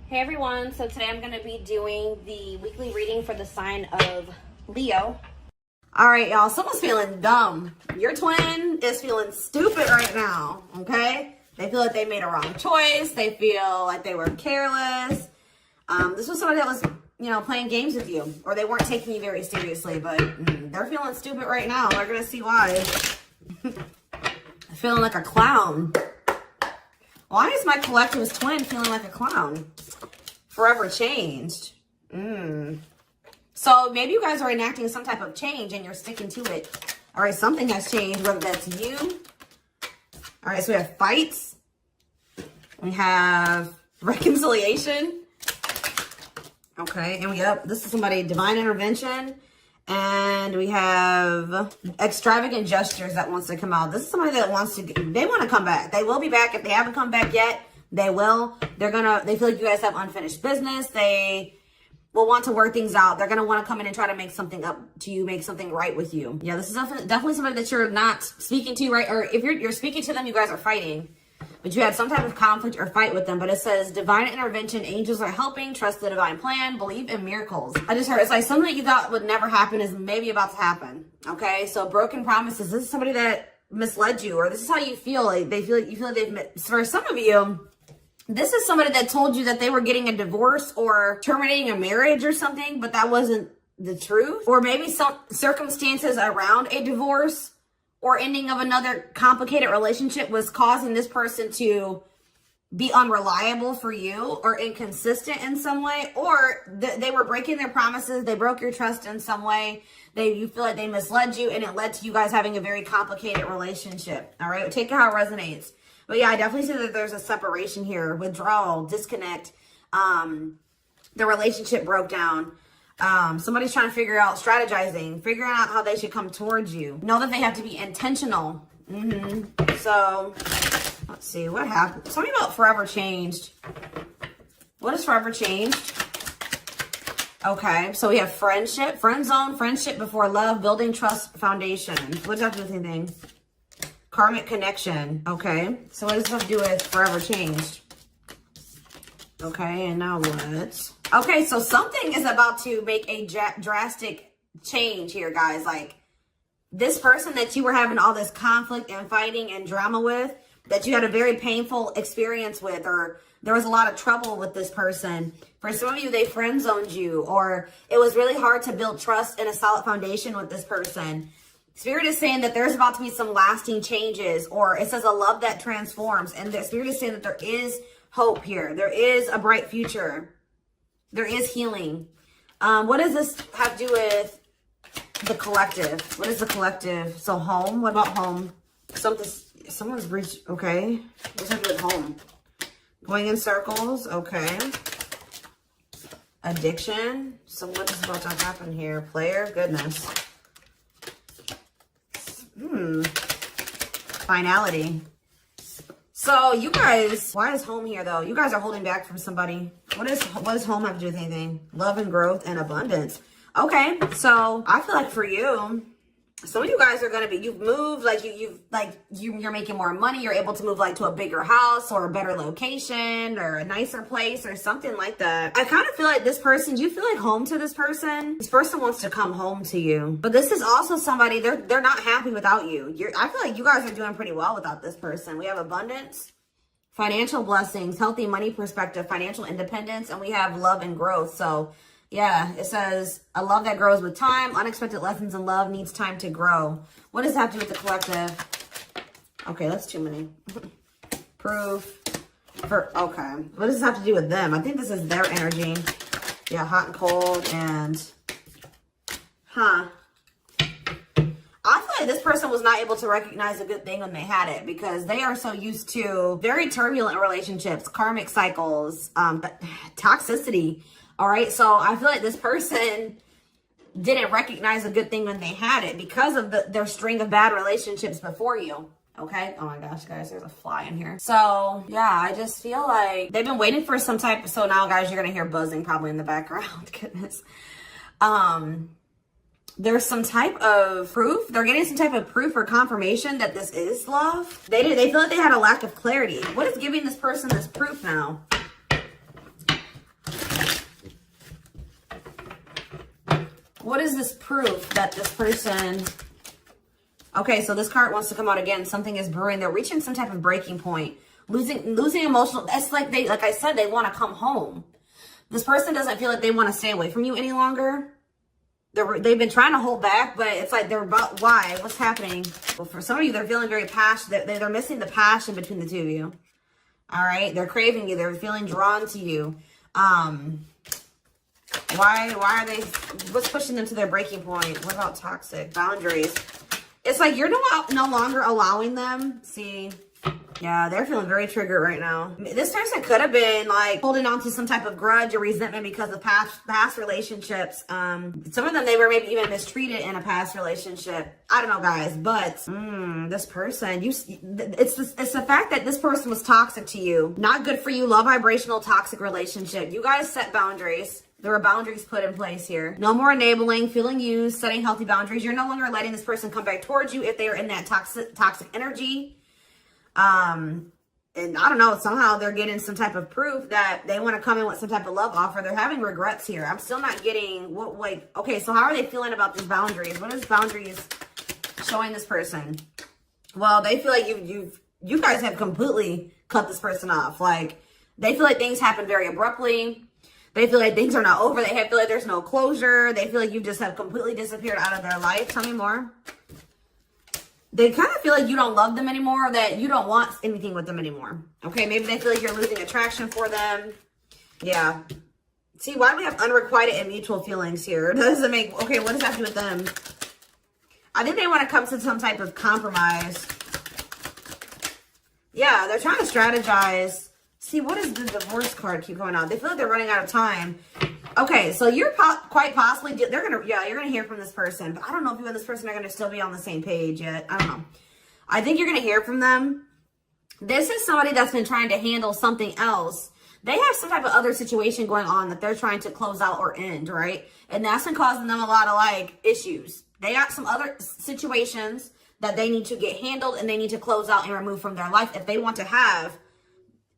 Hey everyone, so today I'm going to be doing the weekly reading for the sign of Leo. All right, y'all, someone's feeling dumb. Your twin is feeling stupid right now, okay? They feel like they made a wrong choice. They feel like they were careless. This was somebody that was, playing games with you, or they weren't taking you very seriously, but they're feeling stupid right now. We're going to see why. Feeling like a clown. Why is my collective's twin feeling like a clown? Forever changed. So maybe you guys are enacting some type of change and you're sticking to it. All right, something has changed, whether that's you. All right, so we have fights. We have reconciliation. Okay, and this is somebody, divine intervention. And we have extravagant gestures that wants to come out. This is somebody that they want to come back. They will be back. If they haven't come back yet, they will. They feel like you guys have unfinished business. They will want to work things out. They're going to want to come in and try to make something up to you, make something right with you. Yeah, this is definitely somebody that you're not speaking to, right? Or if you're speaking to them, you guys are fighting. But you had some type of conflict or fight with them. But it says divine intervention, angels are helping, trust the divine plan, believe in miracles. I just heard it's like something that you thought would never happen is maybe about to happen. Okay, so broken promises. This is somebody that misled you, or this is how you feel. Like you feel like they've. For some of you, this is somebody that told you that they were getting a divorce or terminating a marriage or something, but that wasn't the truth. Or maybe some circumstances around a divorce or ending of another complicated relationship was causing this person to be unreliable for you or inconsistent in some way, or they were breaking their promises. They broke your trust in some way. You feel like they misled you, and it led to you guys having a very complicated relationship. All right, take it how it resonates. But yeah, I definitely see that there's a separation here, withdrawal, disconnect. The relationship broke down. Somebody's trying to strategizing, figuring out how they should come towards you. Know that they have to be intentional. So, let's see, what happened? Something about forever changed. What is forever changed? Okay, so we have friendship, friend zone, friendship before love, building trust foundation. What does that have to do with anything? Karmic connection. Okay, so what does this have to do with forever changed? Okay, and now what? Okay, so something is about to make a drastic change here, guys. Like, this person that you were having all this conflict and fighting and drama with, that you had a very painful experience with, or there was a lot of trouble with this person. For some of you, they friend zoned you, or it was really hard to build trust and a solid foundation with this person. Spirit is saying that there's about to be some lasting changes, or it says a love that transforms. And the Spirit is saying that there is hope here. There is a bright future. There is healing. What does this have to do with the collective? What is the collective? So home, what about home? Someone's reached, okay. What does that have to do with home? Going in circles, okay. Addiction. So what is about to happen here? Player, goodness. Finality. So you guys, why is home here though? You guys are holding back from somebody. What does home have to do with anything? Love and growth and abundance. Okay, so I feel like for you, some of you guys are gonna be, you've moved, like you're making more money. You're able to move like to a bigger house or a better location or a nicer place or something like that. I kind of feel like this person, you feel like home to this person. This person wants to come home to you, but this is also somebody, they're not happy without you. I feel like you guys are doing pretty well without this person. We have abundance, financial blessings, healthy money perspective, financial independence, and we have love and growth. So yeah, it says a love that grows with time. Unexpected lessons in love needs time to grow. What does that have to do with the collective? Okay, that's too many. Proof. Okay. What does this have to do with them? I think this is their energy. Yeah, hot and cold and... I feel like this person was not able to recognize a good thing when they had it, because they are so used to very turbulent relationships, karmic cycles, toxicity. All right, so I feel like this person didn't recognize a good thing when they had it because of their string of bad relationships before you. Okay. Oh my gosh, guys, there's a fly in here. So yeah, I just feel like they've been waiting for some type. So now, guys, you're gonna hear buzzing probably in the background. Goodness. There's some type of proof. They're getting some type of proof or confirmation that this is love. They feel like they had a lack of clarity. What is giving this person this proof now? What is this proof that this person... Okay, so this card wants to come out again. Something is brewing. They're reaching some type of breaking point. Losing emotional... It's like they, like I said, they want to come home. This person doesn't feel like they want to stay away from you any longer. They've been trying to hold back, but it's like they're about... Why? What's happening? Well, for some of you, they're feeling very passionate. They're missing the passion between the two of you. All right? They're craving you. They're feeling drawn to you. Why are they... What's pushing them to their breaking point? What about toxic? Boundaries. It's like you're no longer allowing them. See, yeah, they're feeling very triggered right now. This person could have been like holding on to some type of grudge or resentment because of past relationships. Some of them, they were maybe even mistreated in a past relationship. I don't know, guys, but this person, it's the fact that this person was toxic to you. Not good for you. Low vibrational toxic relationship. You guys set boundaries. There were boundaries put in place here. No more enabling, feeling used, setting healthy boundaries. You're no longer letting this person come back towards you if they are in that toxic energy. And I don't know, somehow they're getting some type of proof that they want to come in with some type of love offer. They're having regrets here. I'm still not getting what, like, okay, so how are they feeling about these boundaries? What is boundaries showing this person? Well, they feel like you guys have completely cut this person off. Like, they feel like things happen very abruptly. They feel like things are not over. They feel like there's no closure. They feel like you just have completely disappeared out of their life. Tell me more. They kind of feel like you don't love them anymore, or that you don't want anything with them anymore. Okay, maybe they feel like you're losing attraction for them. Yeah. See, why do we have unrequited and mutual feelings here? Doesn't make... Okay, what does that have to do with them? I think they want to come to some type of compromise. Yeah, they're trying to strategize. See, what does the divorce card keep going on? They feel like they're running out of time. Okay, so you're quite possibly, you're gonna hear from this person, but I don't know if you and this person are gonna still be on the same page yet. I don't know. I think you're gonna hear from them. This is somebody that's been trying to handle something else. They have some type of other situation going on that they're trying to close out or end, right? And that's been causing them a lot of like issues. They got some other situations that they need to get handled and they need to close out and remove from their life if they want to have.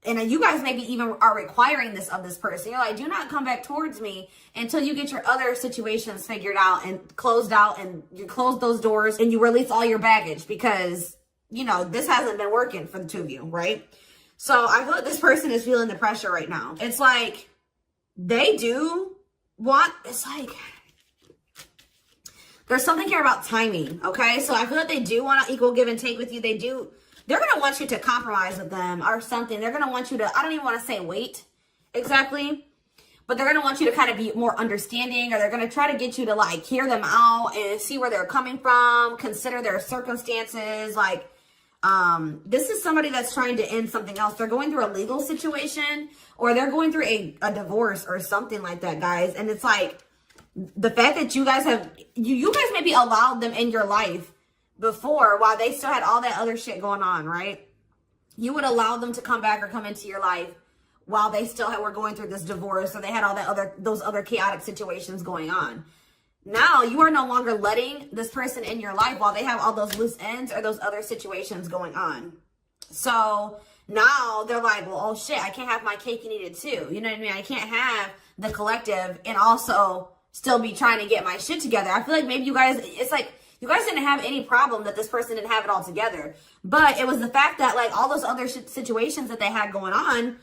And you guys maybe even are requiring this of this person. You're like, do not come back towards me until you get your other situations figured out and closed out, and you close those doors and you release all your baggage because, you know, this hasn't been working for the two of you, right? So I feel like this person is feeling the pressure right now. It's like they do want, it's like, there's something here about timing, okay? So I feel like they do want to equal give and take with you. They're going to want you to compromise with them or something. They're going to want you to, I don't even want to say wait exactly, but they're going to want you to kind of be more understanding, or they're going to try to get you to like hear them out and see where they're coming from, consider their circumstances. Like, this is somebody that's trying to end something else. They're going through a legal situation, or they're going through a divorce or something like that, guys. And it's like the fact that you guys have, you guys maybe allowed them in your life before, while they still had all that other shit going on, right? You would allow them to come back or come into your life while they still were going through this divorce, or they had all that those other chaotic situations going on. Now you are no longer letting this person in your life while they have all those loose ends or those other situations going on. So now they're like, well, oh shit, I can't have my cake and eat it too. You know what I mean? I can't have the collective and also still be trying to get my shit together. I feel like maybe you guys, it's like, you guys didn't have any problem that this person didn't have it all together. But it was the fact that like all those other situations that they had going on,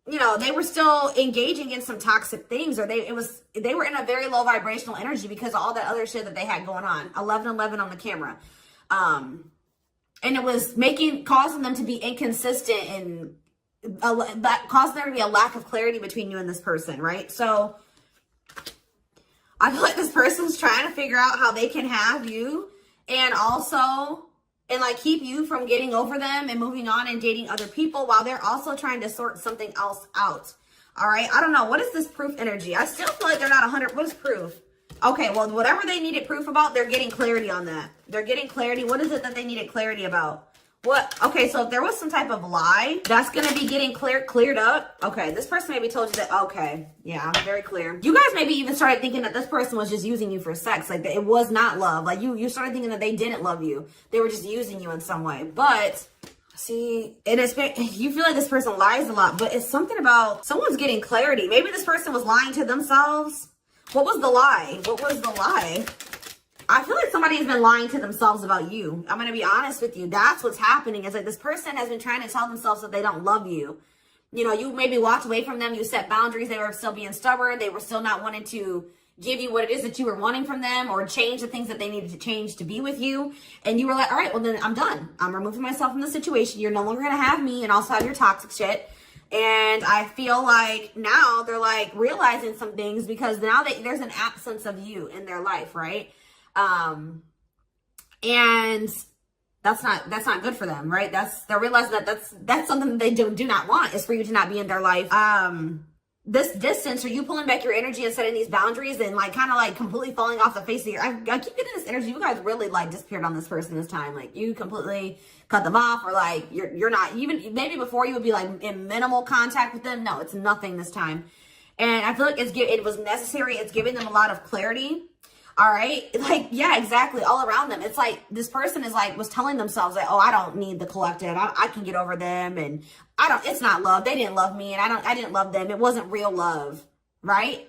you know, they were still engaging in some toxic things, or they were in a very low vibrational energy because of all that other shit that they had going on. 1111 on the camera. And it was causing them to be inconsistent, and that caused there to be a lack of clarity between you and this person, right? So I feel like this person's trying to figure out how they can have you and like keep you from getting over them and moving on and dating other people, while they're also trying to sort something else out. All right. I don't know. What is this proof energy? I still feel like they're not 100. What is proof? Okay. Well, whatever they needed proof about, they're getting clarity on that. They're getting clarity. What is it that they needed clarity about? What? Okay, so if there was some type of lie, that's going to be getting cleared up. Okay, this person maybe told you that. Okay, yeah, very clear. You guys maybe even started thinking that this person was just using you for sex. Like, it was not love. Like, you started thinking that they didn't love you. They were just using you in some way. But, see, and you feel like this person lies a lot, but it's something about someone's getting clarity. Maybe this person was lying to themselves. What was the lie? What was the lie? I feel like somebody has been lying to themselves about you. I'm going to be honest with you. That's what's happening. It's like this person has been trying to tell themselves that they don't love you. You know, you maybe walked away from them. You set boundaries. They were still being stubborn. They were still not wanting to give you what it is that you were wanting from them, or change the things that they needed to change to be with you. And you were like, all right, well then I'm done. I'm removing myself from the situation. You're no longer going to have me and also have your toxic shit. And I feel like now they're like realizing some things, because now there's an absence of you in their life, right? And that's not good for them, right? They're realizing that that's something that they do not want, is for you to not be in their life. This distance, or you pulling back your energy and setting these boundaries and like kind of like completely falling off the face of I keep getting this energy. You guys really like disappeared on this person this time. Like you completely cut them off, or like you're not even, maybe before you would be like in minimal contact with them. No, it's nothing this time. And I feel like it was necessary. It's giving them a lot of clarity. All right. Like, yeah, exactly. All around them. It's like this person was telling themselves like, oh, I don't need the collective. I can get over them. And it's not love. They didn't love me, and I didn't love them. It wasn't real love. Right.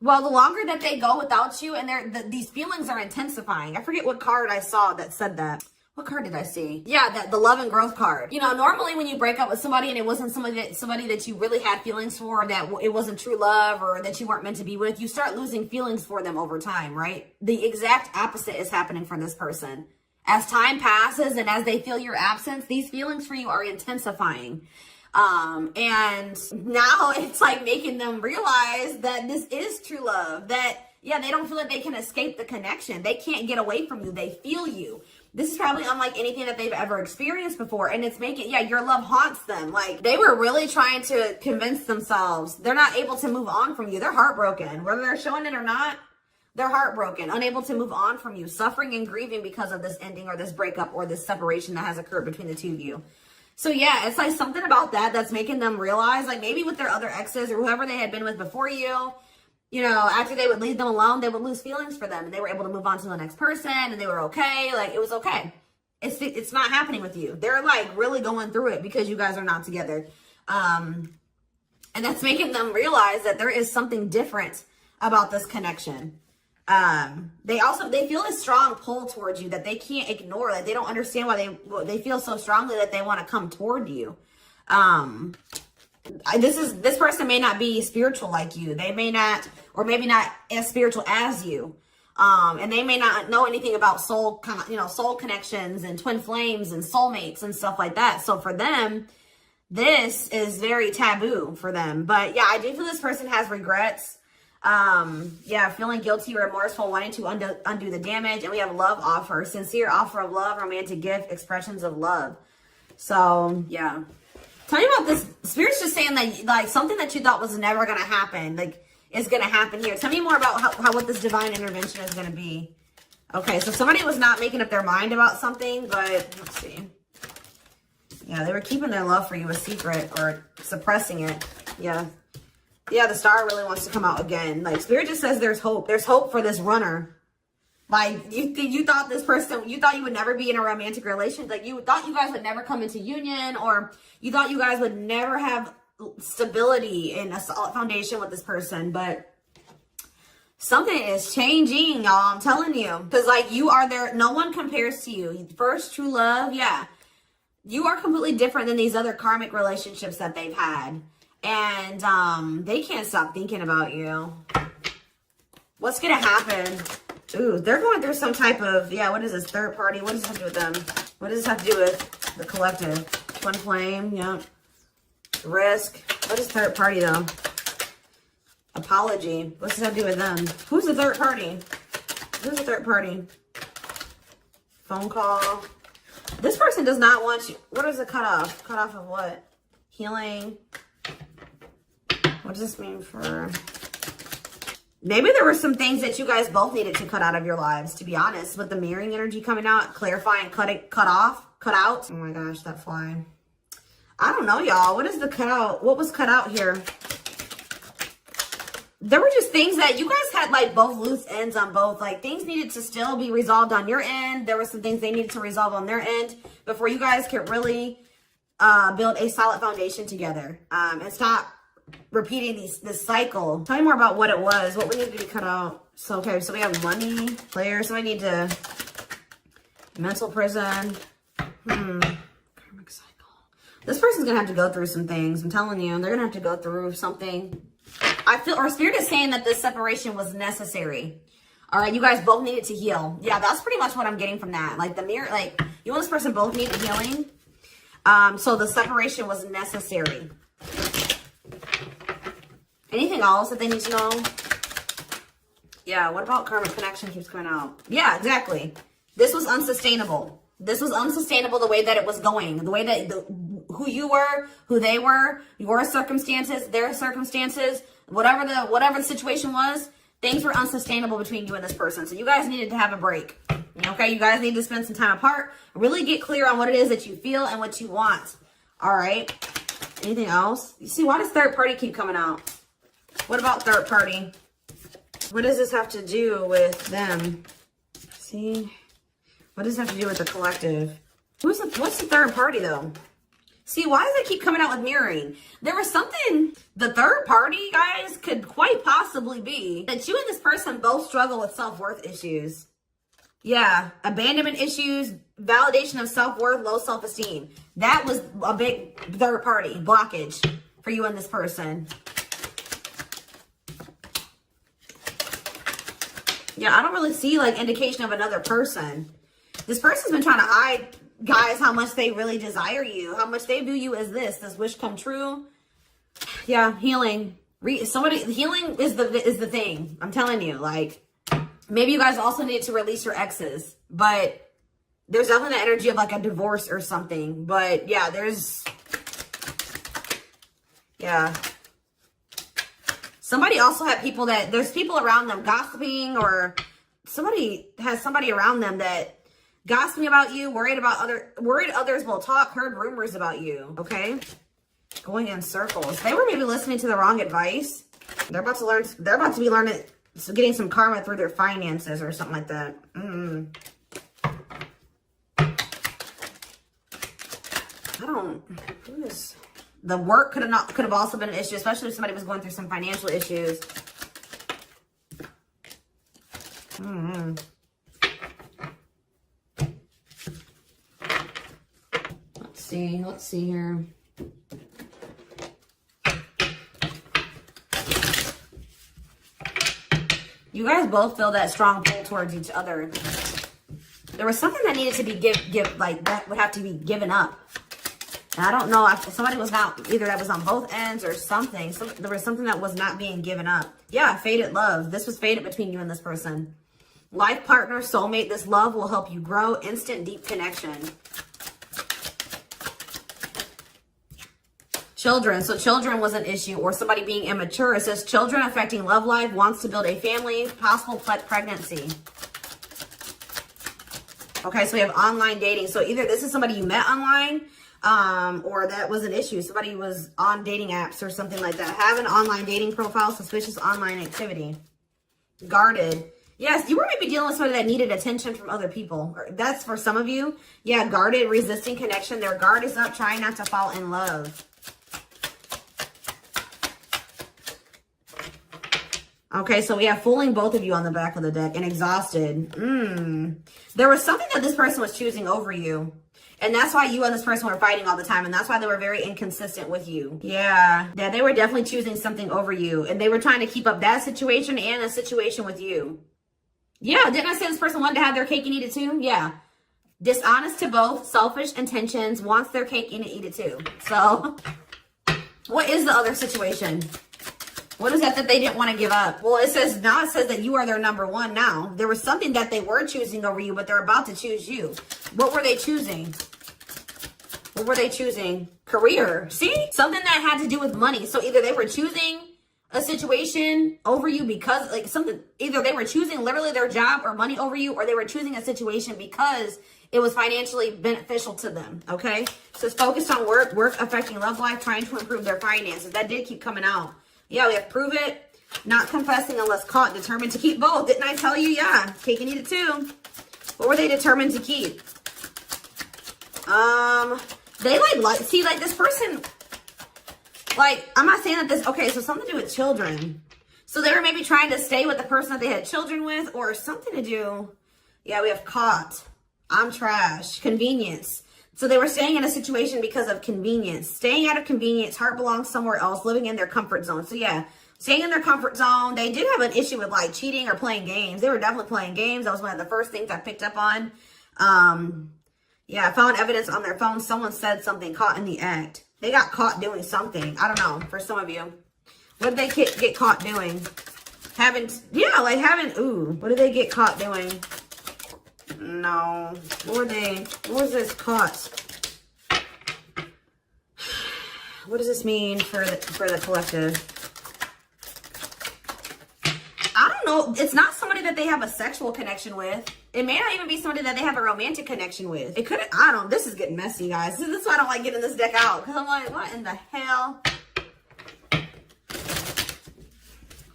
Well, the longer that they go without you, and these feelings are intensifying. I forget what card I saw that said that. What card did I see? Yeah, the love and growth card. You know, normally when you break up with somebody and it wasn't somebody that you really had feelings for, that it wasn't true love, or that you weren't meant to be with, you start losing feelings for them over time, right? The exact opposite is happening for this person. As time passes and as they feel your absence, these feelings for you are intensifying. And now it's like making them realize that this is true love, that, yeah, they don't feel like they can escape the connection. They can't get away from you. They feel you. This is probably unlike anything that they've ever experienced before. And it's making, yeah, your love haunts them. Like, they were really trying to convince themselves they're not able to move on from you. They're heartbroken. Whether they're showing it or not, they're heartbroken, unable to move on from you, suffering and grieving because of this ending or this breakup or this separation that has occurred between the two of you. So yeah, it's like something about that's making them realize, like maybe with their other exes or whoever they had been with before you know, after they would leave them alone, they would lose feelings for them, and they were able to move on to the next person, and they were okay. Like, it was okay. It's not happening with you. They're like really going through it because you guys are not together. And that's making them realize that there is something different about this connection. They feel a strong pull towards you that they can't ignore. Like, they don't understand why they feel so strongly that they want to come toward you. This person may not be spiritual like you. They may not, or maybe not as spiritual as you. And they may not know anything about soul connections and twin flames and soulmates and stuff like that. So for them, this is very taboo for them. But yeah, I do feel this person has regrets. Yeah, feeling guilty or remorseful, wanting to undo the damage. And we have love offer, sincere offer of love, romantic gift, expressions of love. So yeah. Tell me about this. Spirit's just saying that, like, something that you thought was never going to happen, like, is going to happen here. Tell me more about how what this divine intervention is going to be. Okay, so somebody was not making up their mind about something, but let's see. Yeah, they were keeping their love for you a secret or suppressing it. Yeah. Yeah, the star really wants to come out again. Like, Spirit just says there's hope. There's hope for this runner. Like, you thought this person, you thought you would never be in a romantic relationship. Like, you thought you guys would never come into union, or you thought you guys would never have stability in a solid foundation with this person. But something is changing, y'all. I'm telling you. Because, like, you are there. No one compares to you. First true love. Yeah. You are completely different than these other karmic relationships that they've had. And they can't stop thinking about you. What's going to happen? Ooh, they're going through some type of, yeah, what is this? Third party? What does this have to do with them? What does this have to do with the collective? Twin flame, yeah. Risk. What is third party, though? Apology. What's this have to do with them? Who's the third party? Who's the third party? Phone call. This person does not want you. What is the cutoff? Cutoff of what? Healing. What does this mean for... Maybe there were some things that you guys both needed to cut out of your lives, to be honest. With the mirroring energy coming out, clarifying, cut out. Oh my gosh, that fly. I don't know, y'all. What is the cutout? What was cut out here? There were just things that you guys had, like, both loose ends on both. Like, things needed to still be resolved on your end. There were some things they needed to resolve on their end before you guys could really build a solid foundation together. And stop repeating this cycle. Tell me more about what it was. What we need to be cut out. So, okay, so we have money, players. So I need to, mental prison. Karmic cycle. This person's going to have to go through some things. I'm telling you, they're going to have to go through something. I feel, or Spirit is saying that this separation was necessary. All right, you guys both needed to heal. Yeah, that's pretty much what I'm getting from that. Like the mirror, like you and this person both needed healing. So the separation was necessary. Anything else that they need to know? Yeah, what about karmic connection keeps coming out? Yeah, exactly. This was unsustainable. This was unsustainable the way that it was going. The way that, who you were, who they were, your circumstances, their circumstances, whatever the situation was, things were unsustainable between you and this person. So you guys needed to have a break. Okay, you guys need to spend some time apart. Really get clear on what it is that you feel and what you want. All right. Anything else? You see, why does third party keep coming out? What about third party? What does this have to do with them? See? What does this have to do with the collective? What's the third party, though? See, why does it keep coming out with mirroring? There was something, the third party, guys, could quite possibly be that you and this person both struggle with self-worth issues. Yeah, abandonment issues, validation of self-worth, low self-esteem. That was a big third party blockage for you and this person. Yeah, I don't really see like indication of another person. This person's been trying to hide, guys, how much they really desire you, how much they view you as this wish come true. Yeah, healing. Healing is the thing. I'm telling you, like, maybe you guys also need to release your exes, but there's definitely the energy of like a divorce or something. But yeah, yeah. Somebody also had people there's people around them gossiping, or somebody has somebody around them that gossiping about you, worried others will talk, heard rumors about you, okay? Going in circles. They were maybe listening to the wrong advice. They're about to be learning, getting some karma through their finances or something like that. The work could have also been an issue, especially if somebody was going through some financial issues. Let's see here. You guys both feel that strong pull towards each other. There was something that needed to be that would have to be given up. And I don't know if somebody was not, either that was on both ends or something. There was something that was not being given up. Yeah, fated love. This was fated between you and this person. Life partner, soulmate, this love will help you grow. Instant, deep connection. Children. So children was an issue, or somebody being immature. It says children affecting love life, wants to build a family, possible pregnancy. Okay, so we have online dating. So either this is somebody you met online, or that was an issue. Somebody was on dating apps or something like that. Have an online dating profile, suspicious online activity. Guarded. Yes, you were maybe dealing with somebody that needed attention from other people. That's for some of you. Yeah, guarded, resisting connection. Their guard is up, trying not to fall in love. Okay, so we have fooling both of you on the back of the deck and exhausted. There was something that this person was choosing over you. And that's why you and this person were fighting all the time. And that's why they were very inconsistent with you. Yeah, they were definitely choosing something over you. And they were trying to keep up that situation and a situation with you. Yeah, didn't I say this person wanted to have their cake and eat it too? Yeah. Dishonest to both, selfish intentions, wants their cake and eat it too. So, what is the other situation? What is that they didn't want to give up? Well, it says that you are their number one now. There was something that they were choosing over you, but they're about to choose you. What were they choosing? What were they choosing? Career. See? Something that had to do with money. So either they were choosing a situation over you because either they were choosing literally their job or money over you, or they were choosing a situation because it was financially beneficial to them. Okay? So it's focused on work affecting love life, trying to improve their finances. That did keep coming out. Yeah, we have prove it, not confessing unless caught, determined to keep both. Didn't I tell you? Yeah, cake and eat it too. What were they determined to keep? They see, this person, Like, I'm not saying that this, okay, so something to do with children. So they were maybe trying to stay with the person that they had children with, or something to do. Yeah, we have caught. I'm trash. Convenience. So they were staying in a situation because of convenience. Staying out of convenience. Heart belongs somewhere else. Living in their comfort zone. So yeah, staying in their comfort zone. They did have an issue with like cheating or playing games. They were definitely playing games. That was one of the first things I picked up on. Yeah, I found evidence on their phone. Someone said something, caught in the act. They got caught doing something. I don't know, for some of you. What did they get caught doing? Ooh, what did they get caught doing? No. What was this caught? What does this mean for the collective? I don't know. It's not somebody that they have a sexual connection with. It may not even be somebody that they have a romantic connection with. It could, this is getting messy, guys. This is why I don't like getting this deck out. Because I'm like, what in the hell?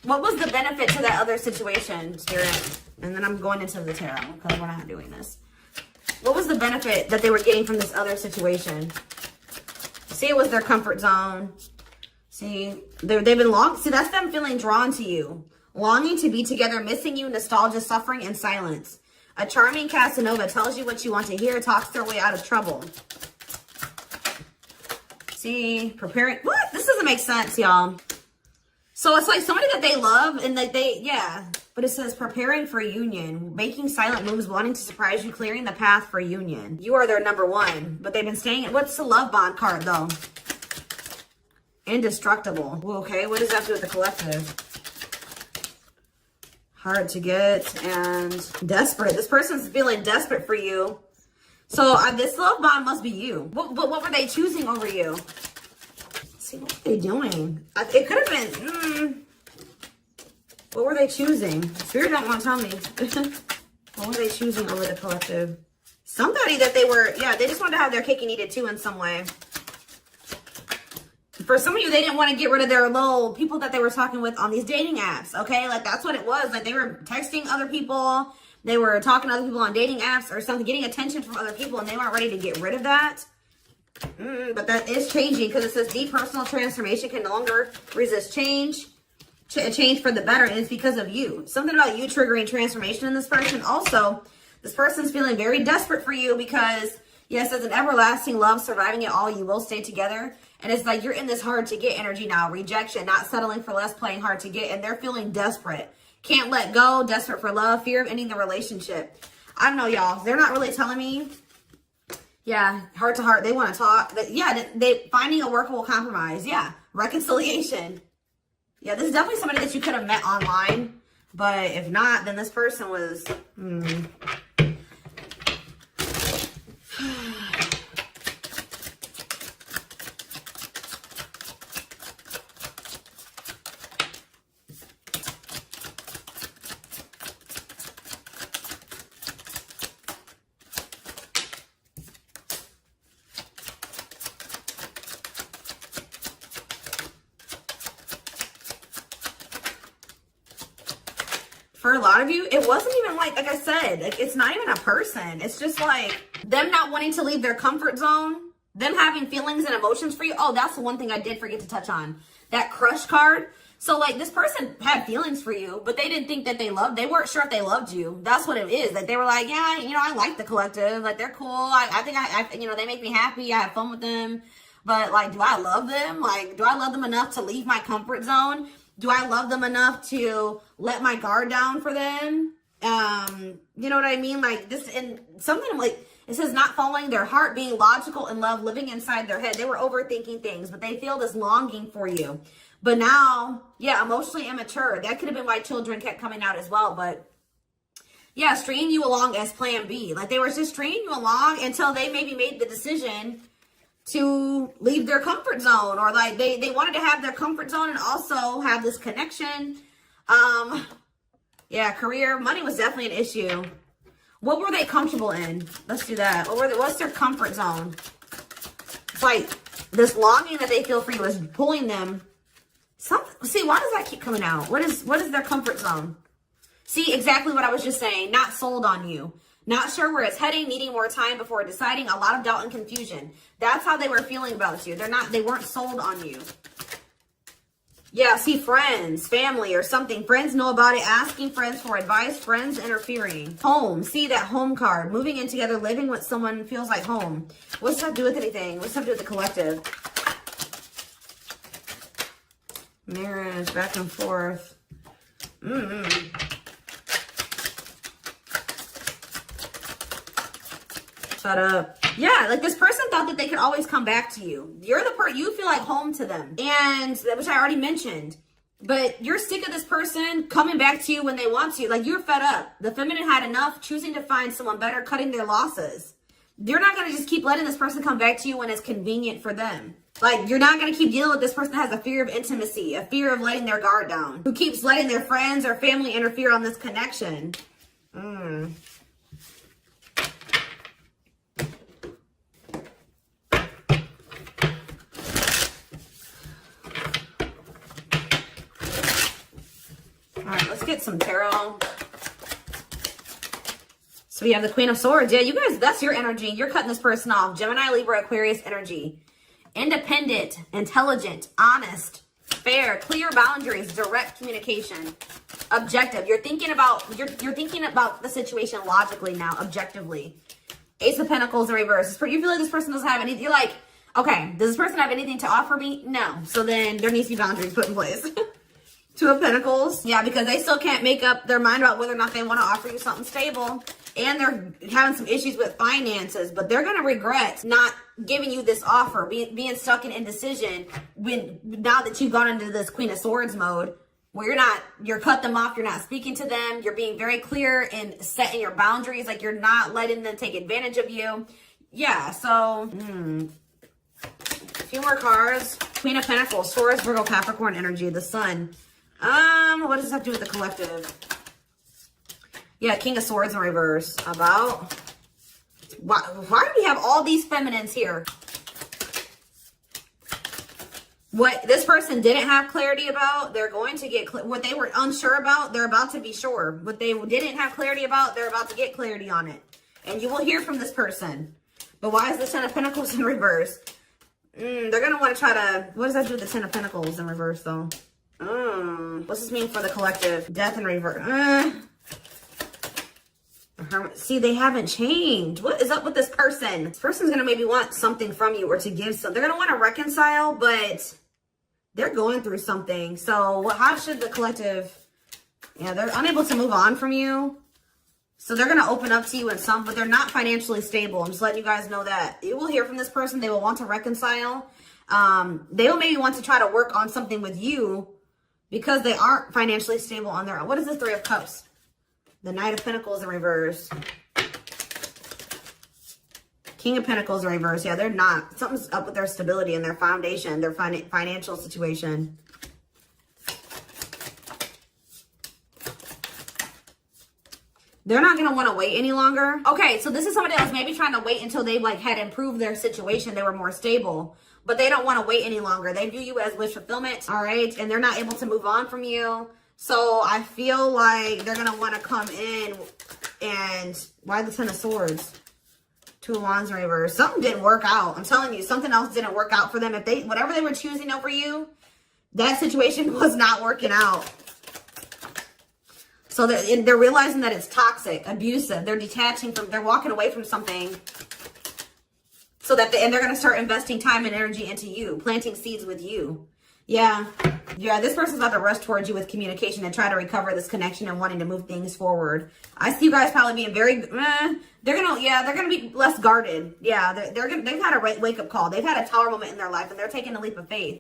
What was the benefit to that other situation, Spirit? And then I'm going into the tarot because we're not doing this. What was the benefit that they were getting from this other situation? See, it was their comfort zone. See, they've been see, that's them feeling drawn to you. Longing to be together, missing you, nostalgia, suffering, and silence. A charming Casanova tells you what you want to hear, talks their way out of trouble. See, preparing. What? This doesn't make sense, y'all. So it's like somebody that they love and like but it says preparing for union, making silent moves, wanting to surprise you, clearing the path for union. You are their number one, but they've been staying. What's the love bond card though? Indestructible. Well, okay, what does that do with the collective? Hard to get and desperate. This person's feeling desperate for you. So this love bond must be you. What were they choosing over you? See, what were they doing? It could have been, what were they choosing? Spirit don't want to tell me. What were they choosing over the collective? Somebody that they just wanted to have their cake and eat it too in some way. For some of you, they didn't want to get rid of their little people that they were talking with on these dating apps, okay? Like, that's what it was. Like, they were texting other people. They were talking to other people on dating apps or something, getting attention from other people, and they weren't ready to get rid of that. But that is changing because it says deep personal transformation can no longer resist change. Change for the better, and it's because of you. Something about you triggering transformation in this person. Also, this person's feeling very desperate for you because, yes, as an everlasting love, surviving it all, you will stay together. And it's like you're in this hard to get energy now. Rejection, not settling for less, playing hard to get. And they're feeling desperate. Can't let go, desperate for love, fear of ending the relationship. I don't know, y'all. They're not really telling me. Yeah, heart to heart. They want to talk. They finding a workable compromise. Yeah, reconciliation. Yeah, this is definitely somebody that you could have met online. But if not, then this person was... For a lot of you, it wasn't even like I said, like it's not even a person. It's just like them not wanting to leave their comfort zone, them having feelings and emotions for you. Oh, that's the one thing I did forget to touch on. That crush card. So like this person had feelings for you, but they didn't think that they weren't sure if they loved you. That's what it is. Like they were like, yeah, I like the collective. Like they're cool. I think they make me happy. I have fun with them. But like, do I love them? Like, do I love them enough to leave my comfort zone? Do I love them enough to let my guard down for them? You know what I mean? Like this, and something like, it says not following their heart, being logical in love, living inside their head. They were overthinking things, but they feel this longing for you. But now, yeah, emotionally immature. That could have been why children kept coming out as well. But yeah, stringing you along as plan B. Like they were just stringing you along until they maybe made the decision to leave their comfort zone, or like they wanted to have their comfort zone and also have this connection. Yeah, career, money was definitely an issue. What were they comfortable in? Let's do that. What's their comfort zone? It's like this longing that they feel for you is pulling them. See, why does that keep coming out? What is their comfort zone? See, exactly what I was just saying. Not sold on you. Not sure where it's heading, needing more time before deciding, a lot of doubt and confusion. That's how they were feeling about you. They weren't sold on you. Yeah, see friends, family, or something. Friends know about it, asking friends for advice, friends interfering. Home, see that home card. Moving in together, living with someone feels like home. What's that do with anything? What's that do with the collective? Marriage, back and forth. Shut up. Yeah, like this person thought that they could always come back to you. You're the person, you feel like home to them. And, which I already mentioned. But you're sick of this person coming back to you when they want to. Like, you're fed up. The feminine had enough, choosing to find someone better, cutting their losses. You're not going to just keep letting this person come back to you when it's convenient for them. Like, you're not going to keep dealing with this person that has a fear of intimacy, a fear of letting their guard down, who keeps letting their friends or family interfere on this connection. All right, let's get some tarot. So we have the Queen of Swords. Yeah, you guys, that's your energy. You're cutting this person off. Gemini, Libra, Aquarius energy. Independent, intelligent, honest, fair, clear boundaries, direct communication, objective. You're thinking about you're thinking about the situation logically now, objectively. Ace of Pentacles in reverse. You feel like this person doesn't have anything. You're like, okay, does this person have anything to offer me? No. So then there needs to be boundaries put in place. Two of Pentacles. Yeah, because they still can't make up their mind about whether or not they want to offer you something stable. And they're having some issues with finances, but they're going to regret not giving you this offer, being stuck in indecision now that you've gone into this Queen of Swords mode, where you're cut them off, you're not speaking to them, you're being very clear in setting your boundaries, like you're not letting them take advantage of you. Yeah, so, a few more cards. Queen of Pentacles, Taurus, Virgo, Capricorn energy, the Sun. What does this have to do with the collective? Yeah, King of Swords in reverse. About why do we have all these feminines here? What this person didn't have clarity about, they're going to get what they were unsure about, they're about to be sure. What they didn't have clarity about, they're about to get clarity on it. And you will hear from this person. But why is the Ten of Pentacles in reverse? They're going to want to try to... What does that do with the Ten of Pentacles in reverse, though? What's this mean for the collective? Death in reverse. See, they haven't changed. What is up with this person? This person's going to maybe want something from you or to give something. They're going to want to reconcile, but they're going through something. So how should the collective... Yeah, they're unable to move on from you. So they're going to open up to you in some, but they're not financially stable. I'm just letting you guys know that. You will hear from this person. They will want to reconcile. They will maybe want to try to work on something with you because they aren't financially stable on their own. What is the Three of Cups? The Knight of Pentacles in reverse. King of Pentacles in reverse. Yeah, they're not. Something's up with their stability and their foundation, their financial situation. They're not going to want to wait any longer. Okay, so this is somebody that was maybe trying to wait until they had improved their situation. They were more stable. But they don't want to wait any longer. They view you as wish fulfillment. All right, and they're not able to move on from you. So I feel like they're going to want to come in and... Why the Ten of Swords? Two of Wands in reverse. Something didn't work out. I'm telling you, something else didn't work out for them. If whatever they were choosing over you, that situation was not working out. So they're realizing that it's toxic, abusive. They're detaching from... They're walking away from something. So that and they're going to start investing time and energy into you. Planting seeds with you. Yeah, this person's about to rush towards you with communication and try to recover this connection and wanting to move things forward. I see you guys probably being very, they're gonna be less guarded. Yeah, they've had a wake up call. They've had a tower moment in their life and they're taking a leap of faith.